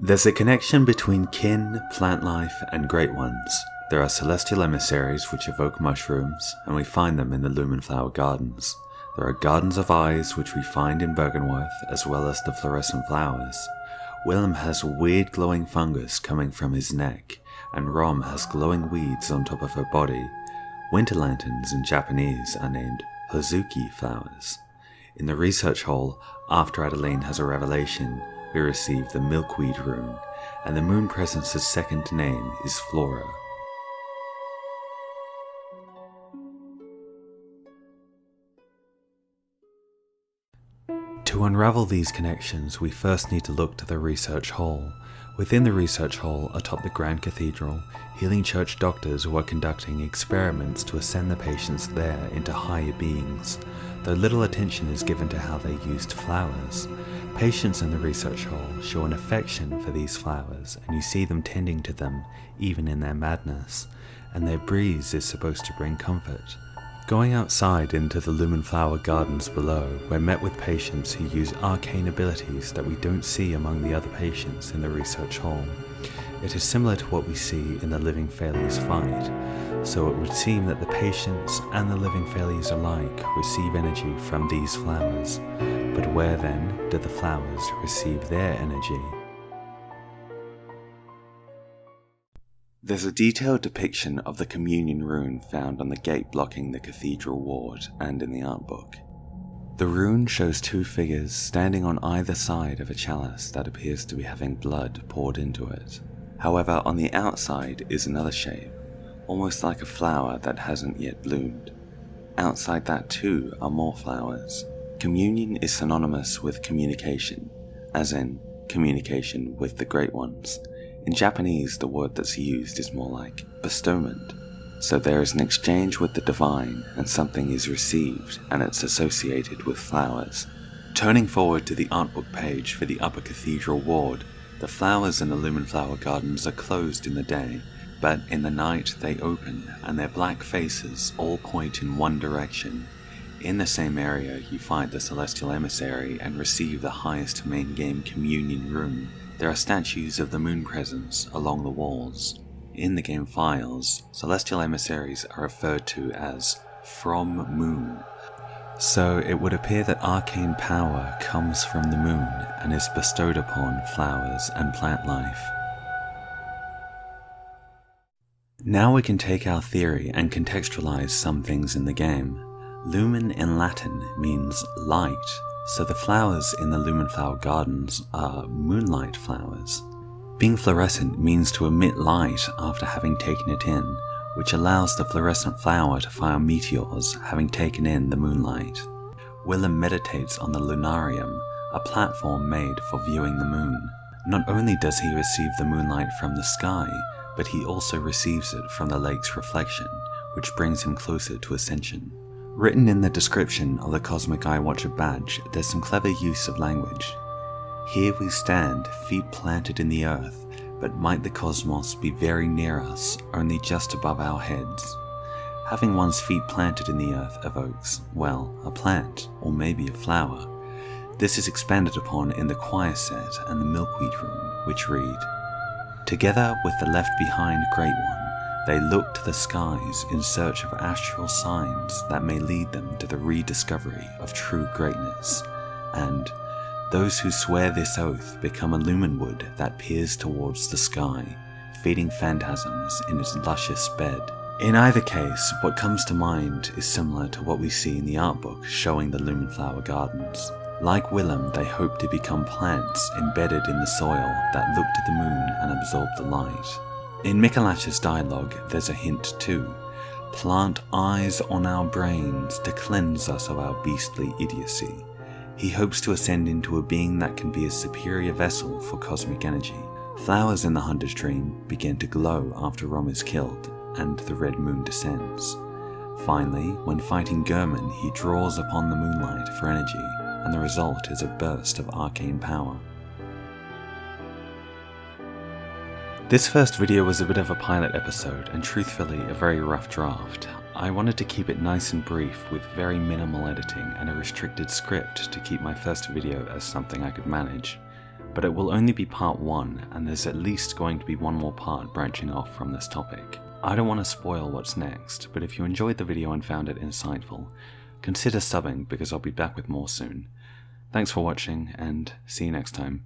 There's a connection between kin, plant life, and great ones. There are celestial emissaries which evoke mushrooms, and we find them in the Lumen flower gardens. There are gardens of eyes which we find in Bergenworth, as well as the fluorescent flowers. Willem has weird glowing fungus coming from his neck, and Rom has glowing weeds on top of her body. Winter lanterns in Japanese are named Hozuki flowers. In the research hall, after Adeline has a revelation, we receive the milkweed rune, and the moon presence's second name is Flora. To unravel these connections, we first need to look to the research hall. Within the research hall, atop the Grand Cathedral, healing church doctors were conducting experiments to ascend the patients there into higher beings, though little attention is given to how they used flowers. Patients in the research hall show an affection for these flowers, and you see them tending to them, even in their madness, and their breeze is supposed to bring comfort. Going outside into the Lumen flower gardens below, we're met with patients who use arcane abilities that we don't see among the other patients in the research hall. It is similar to what we see in the living Failures fight, so it would seem that the patients and the living Failures alike receive energy from these flowers. But where then do the flowers receive their energy? There's a detailed depiction of the communion rune found on the gate blocking the cathedral ward and in the art book. The rune shows two figures standing on either side of a chalice that appears to be having blood poured into it. However, on the outside is another shape, almost like a flower that hasn't yet bloomed. Outside that too are more flowers. Communion is synonymous with communication, as in communication with the Great Ones. In Japanese, the word that's used is more like bestowment. So there is an exchange with the divine, and something is received, and it's associated with flowers. Turning forward to the art book page for the upper cathedral ward, the flowers in the Lumen flower gardens are closed in the day, but in the night they open, and their black faces all point in one direction. In the same area you find the celestial emissary and receive the highest main game communion rune. There are statues of the moon presence along the walls. In the game files, celestial emissaries are referred to as from moon. So it would appear that arcane power comes from the moon and is bestowed upon flowers and plant life. Now we can take our theory and contextualize some things in the game. Lumen in Latin means light, so the flowers in the Lumen flower gardens are moonlight flowers. Being fluorescent means to emit light after having taken it in, which allows the fluorescent flower to fire meteors having taken in the moonlight. Willem meditates on the lunarium, a platform made for viewing the moon. Not only does he receive the moonlight from the sky, but he also receives it from the lake's reflection, which brings him closer to Ascension. Written in the description of the Cosmic Eye Watcher badge, there's some clever use of language. Here we stand, feet planted in the earth, but might the cosmos be very near us, only just above our heads? Having one's feet planted in the earth evokes, well, a plant, or maybe a flower. This is expanded upon in the choir set and the milkweed rune, which read, "Together with the left behind Great One, they look to the skies in search of astral signs that may lead them to the rediscovery of true greatness, and those who swear this oath become a lumen wood that peers towards the sky, feeding phantasms in its luscious bed." In either case, what comes to mind is similar to what we see in the art book showing the Lumen flower gardens. Like Willem, they hope to become plants embedded in the soil that look to the moon and absorb the light. In Mikolash's dialogue, there's a hint too. Plant eyes on our brains to cleanse us of our beastly idiocy. He hopes to ascend into a being that can be a superior vessel for cosmic energy. Flowers in the Hunter's Dream begin to glow after Rom is killed, and the red moon descends. Finally, when fighting German, he draws upon the moonlight for energy, and the result is a burst of arcane power. This first video was a bit of a pilot episode, and truthfully a very rough draft. I wanted to keep it nice and brief with very minimal editing and a restricted script to keep my first video as something I could manage. but it will only be part 1, and there's at least going to be one more part branching off from this topic. I don't want to spoil what's next, but if you enjoyed the video and found it insightful, consider subbing because I'll be back with more soon. Thanks for watching, and see you next time.